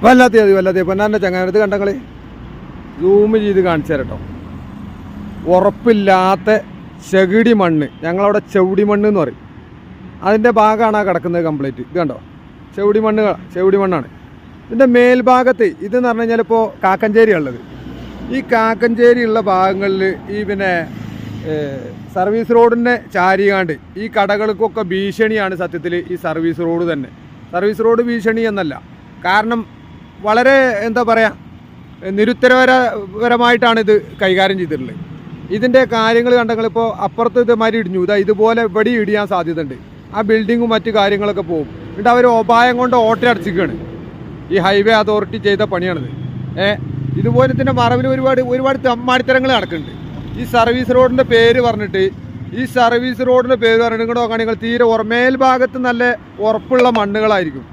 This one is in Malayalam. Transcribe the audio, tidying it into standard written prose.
വല്ലാത്ത പൊന്നാൻ്റെ ചങ്ങാനത്ത് കണ്ടങ്ങള് സൂം ചെയ്ത് കാണിച്ചു തരട്ടോ. ഉറപ്പില്ലാത്ത ചെകിടി മണ്ണ്, ഞങ്ങളവിടെ ചവിടി മണ്ണ് എന്ന് പറയും. അതിൻ്റെ ഭാഗമാണ് ആ കിടക്കുന്നത് കംപ്ലീറ്റ്. ഇത് കണ്ടോ, ചവിടി മണ്ണാണ്. ഇതിൻ്റെ മേൽഭാഗത്ത് ഇതെന്ന് പറഞ്ഞു കഴിഞ്ഞാൽ ഇപ്പോൾ കാക്കഞ്ചേരി ഉള്ളത്. ഈ കാക്കഞ്ചേരി ഉള്ള ഭാഗങ്ങളിൽ ഈ പിന്നെ സർവീസ് റോഡിനെ ചാരിയാണ്ട് ഈ കടകൾക്കൊക്കെ ഭീഷണിയാണ് സത്യത്തിൽ ഈ സർവീസ് റോഡ് തന്നെ. സർവീസ് റോഡ് ഭീഷണി എന്നല്ല, കാരണം വളരെ എന്താ പറയുക നിരുത്തരപരമായിട്ടാണ് ഇത് കൈകാര്യം ചെയ്തിട്ടുള്ളത്. ഇതിൻ്റെ കാര്യങ്ങൾ കണ്ടെങ്കിൽ അപ്പുറത്ത് ഇതുമാതിരി ഇടിഞ്ഞു, ഇതുപോലെ ഇവിടെ ഇടിയാൻ സാധ്യതയുണ്ട്. ആ ബിൽഡിങ്ങും മറ്റു കാര്യങ്ങളൊക്കെ പോകും. എന്നിട്ട് അവർ ഉപായം കൊണ്ട് ഓട്ടയടച്ചിക്കുകയാണ്. ഈ ഹൈവേ അതോറിറ്റി ചെയ്ത പണിയാണിത്. ഇതുപോലെ തന്നെ മറവിൽ ഒരുപാട് തമ്മാടിത്തരങ്ങൾ നടക്കുന്നുണ്ട്. ഈ സർവീസ് റോഡിൻ്റെ പേര് പറഞ്ഞിട്ട് ഇങ്ങോട്ട് നോക്കുകയാണെങ്കിൽ തീരെ മേൽഭാഗത്ത് നല്ല ഉറപ്പുള്ള മണ്ണുകളായിരിക്കും.